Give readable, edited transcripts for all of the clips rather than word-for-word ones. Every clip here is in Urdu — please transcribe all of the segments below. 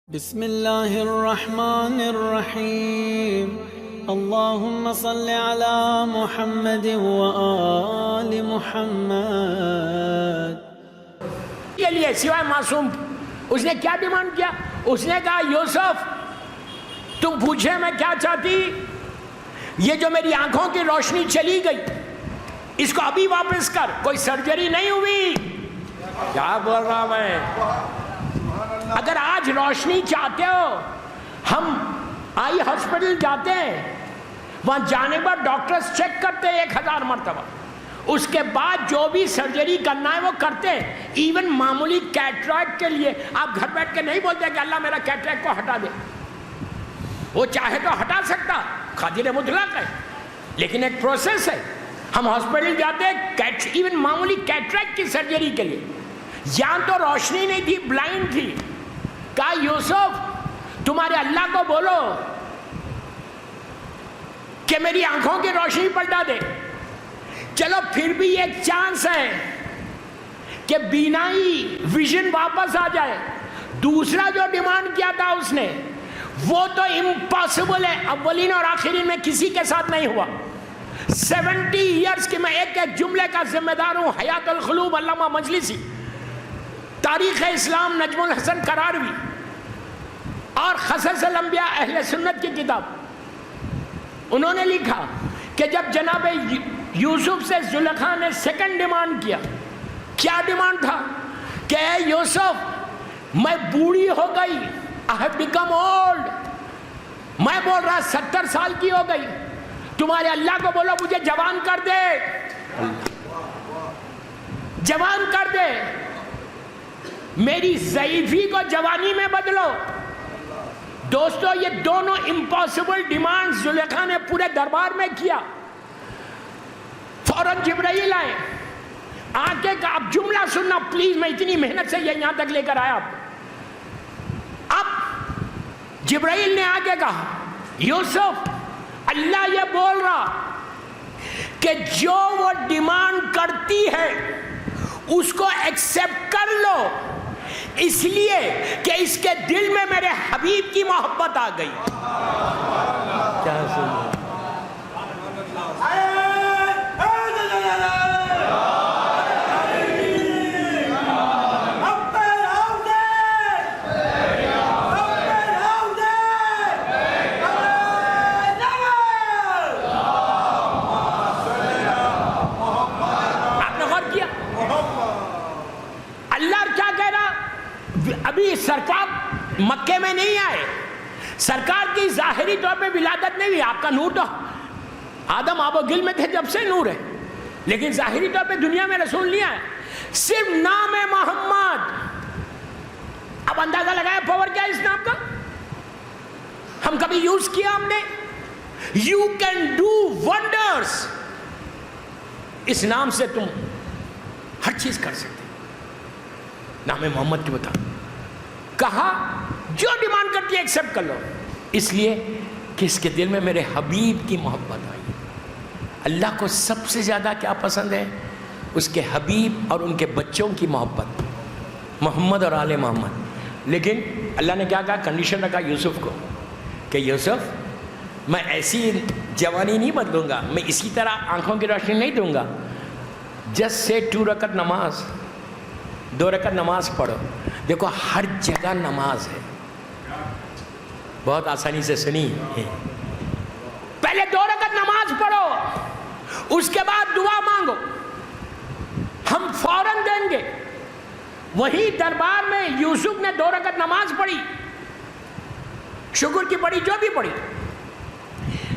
بسم اللہ الرحمن الرحیم اللہم صل علی محمد وآل محمد۔ کے لیے سوائے معصوم اس نے کیا ڈیمانڈ کیا؟ اس نے کہا یوسف تم پوچھے میں کیا چاہتی؟ یہ جو میری آنکھوں کی روشنی چلی گئی اس کو ابھی واپس کر، کوئی سرجری نہیں ہوئی۔ کیا بول رہا میں؟ اگر آج روشنی چاہتے ہو، ہم آئی ہاسپٹل جاتے ہیں، وہاں جانے پر ڈاکٹرز چیک کرتے ہیں 1000 مرتبہ، اس کے بعد جو بھی سرجری کرنا ہے وہ کرتے ہیں۔ ایون معمولی کیٹریکٹ کے لیے آپ گھر بیٹھ کے نہیں بولتے کہ اللہ میرا کیٹریکٹ کو ہٹا دے، وہ چاہے تو ہٹا سکتا، قادر مطلق ہے، لیکن ایک پروسیس ہے۔ ہم ہاسپٹل جاتے ہیں ایون معمولی کیٹریکٹ کی سرجری کے لیے، یہاں تو روشنی نہیں تھی، بلائنڈ تھی۔ کہا یوسف تمہارے اللہ کو بولو کہ میری آنکھوں کی روشنی پلٹا دے۔ چلو پھر بھی ایک چانس ہے کہ بینائی ویژن واپس آ جائے۔ دوسرا جو ڈیمانڈ کیا تھا اس نے وہ تو امپاسبل ہے، اولین اور آخرین میں کسی کے ساتھ نہیں ہوا۔ 70 ایئرس کی میں ایک ایک جملے کا ذمہ دار ہوں۔ حیات القلوب علامہ مجلسی، تاریخ اسلام نجم الحسن قراروی اور قصص الانبیاء اہل سنت کی کتاب، انہوں نے لکھا کہ جب جناب یوسف سے زلیخا نے سیکنڈ ڈیمانڈ کیا، کیا ڈیمانڈ تھا کہ اے یوسف میں بوڑھی ہو گئی، I have become old، میں بول رہا 70 سال کی ہو گئی، تمہارے اللہ کو بولو مجھے جوان کر دے، جوان کر دے، میری ضعیفی کو جوانی میں بدلو۔ دوستو یہ دونوں امپاسبل ڈیمانڈ زلیخا نے پورے دربار میں کیا۔ فوراً جبرائیل آئے، آگے کا اب جملہ سننا پلیز، میں اتنی محنت سے یہ یہاں تک لے کر آیا۔ اب جبرائیل نے آگے کہا یوسف اللہ یہ بول رہا کہ جو وہ ڈیمانڈ کرتی ہے اس کو ایکسپٹ کر لو، اس لیے کہ اس کے دل میں میرے حبیب کی محبت آ گئی۔ کیا سنو ابھی سرکار مکے میں نہیں آئے، سرکار کی ظاہری طور پہ ولادت نہیں ہوئی، آپ کا نور تو آدم آب و گل میں تھے جب سے نور ہے، لیکن ظاہری طور پہ دنیا میں رسول نہیں آئے، صرف نام محمد۔ اب اندازہ لگایا پاور کیا ہے اس نام کا؟ ہم کبھی یوز کیا ہم نے؟ یو کین ڈو ونڈرز، اس نام سے تم ہر چیز کر سکتے۔ نام محمد کی بتا، کہا جو ڈیمانڈ کرتی ہے ایکسپٹ کر لو، اس لیے کہ اس کے دل میں میرے حبیب کی محبت آئی۔ اللہ کو سب سے زیادہ کیا پسند ہے؟ اس کے حبیب اور ان کے بچوں کی محبت، محمد اور آل محمد۔ لیکن اللہ نے کیا کہا؟ کنڈیشن رکھا یوسف کو کہ یوسف میں ایسی جوانی نہیں بدلوں گا، میں اسی طرح آنکھوں کی روشنی نہیں دوں گا، جسٹ سے 2 رکعت نماز، 2 رکعت نماز پڑھو۔ دیکھو ہر جگہ نماز ہے، بہت آسانی سے سنی، پہلے 2 رکعت نماز پڑھو، اس کے بعد دعا مانگو، ہم فوراً دیں گے۔ وہی دربار میں یوسف نے 2 رکعت نماز پڑھی، شکر کی پڑھی، جو بھی پڑھی۔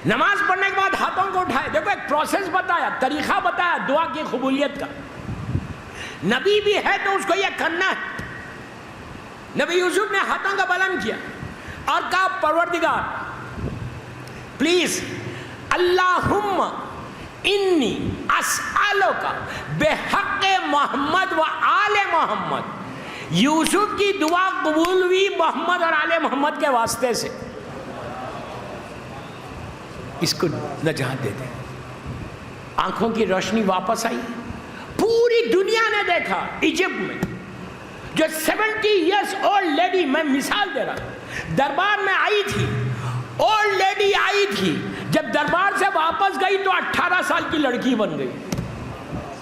نماز پڑھنے کے بعد ہاتھوں کو اٹھائے، دیکھو ایک پروسیس بتایا، طریقہ بتایا دعا کی قبولیت کا۔ نبی بھی ہے تو اس کو یہ کرنا ہے۔ نبی یوسف نے ہاتھوں کا بلند کیا اور کہا پروردگار پلیز اللہم انی اسألک بحق محمد و آل محمد۔ یوسف کی دعا قبول ہوئی محمد اور آل محمد کے واسطے سے، اس کو نجات دے دیں۔ آنکھوں کی روشنی واپس آئی، پوری دنیا نے دیکھا ایجپٹ میں جو 70 ایئرس اولڈ لیڈی، میں مثال دے رہا ہوں، دربار میں آئی تھی، اولڈ لیڈی آئی تھی، جب دربار سے واپس گئی تو 18 سال کی لڑکی بن گئی.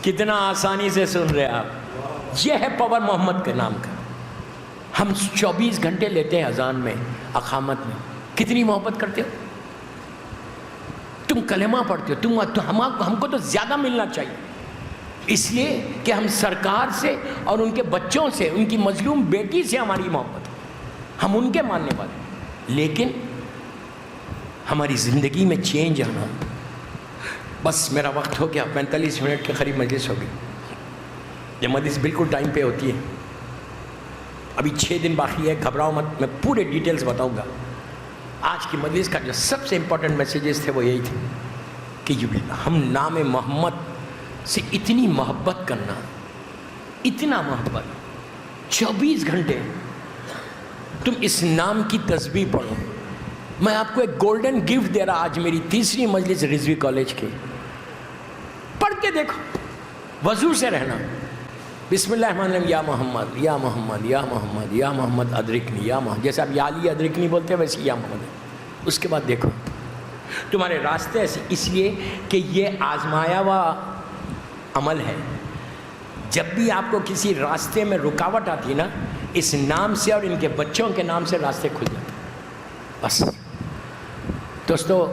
کتنا آسانی سے سن رہے آپ. یہ ہے پاور محمد کے نام کا. ہم 24 گھنٹے لیتے ہیں اذان میں، اقامت میں. کتنی محبت کرتے ہو تم، کلمہ پڑھتے ہو تم. ہم کو تو زیادہ ملنا چاہیے، اس لیے کہ ہم سرکار سے اور ان کے بچوں سے، ان کی مظلوم بیٹی سے ہماری محبت ہے، ہم ان کے ماننے والے. لیکن ہماری زندگی میں چینج آنا. بس میرا وقت ہو گیا، 45 منٹ کے قریب مجلس ہوگی. یہ مجلس بالکل ٹائم پہ ہوتی ہے. ابھی 6 دن باقی ہے، گھبراؤ مت، میں پورے ڈیٹیلز بتاؤں گا. آج کی مجلس کا جو سب سے امپورٹنٹ میسیجز تھے وہ یہی تھے کہ ہم نام محمد سے اتنی محبت کرنا، اتنا محبت. 24 گھنٹے تم اس نام کی تسبیح پڑھو. میں آپ کو ایک گولڈن گفٹ دے رہا. آج میری 3ری مجلس رضوی کالج کی، پڑھ کے دیکھو، وضو سے رہنا. بسم اللہ الرحمن الرحیم، یا محمد یا محمد یا محمد یا محمد ادرکنی یا محمد، جیسے آپ یا علی ادرکنی بولتے ہیں ویسے یا محمد. اس کے بعد دیکھو تمہارے راستے ایسے، اس لیے کہ یہ آزمایا ہوا عمل ہے. جب بھی آپ کو کسی راستے میں رکاوٹ آتی نا، اس نام سے اور ان کے بچوں کے نام سے راستے کھل جاتے. بس دوستو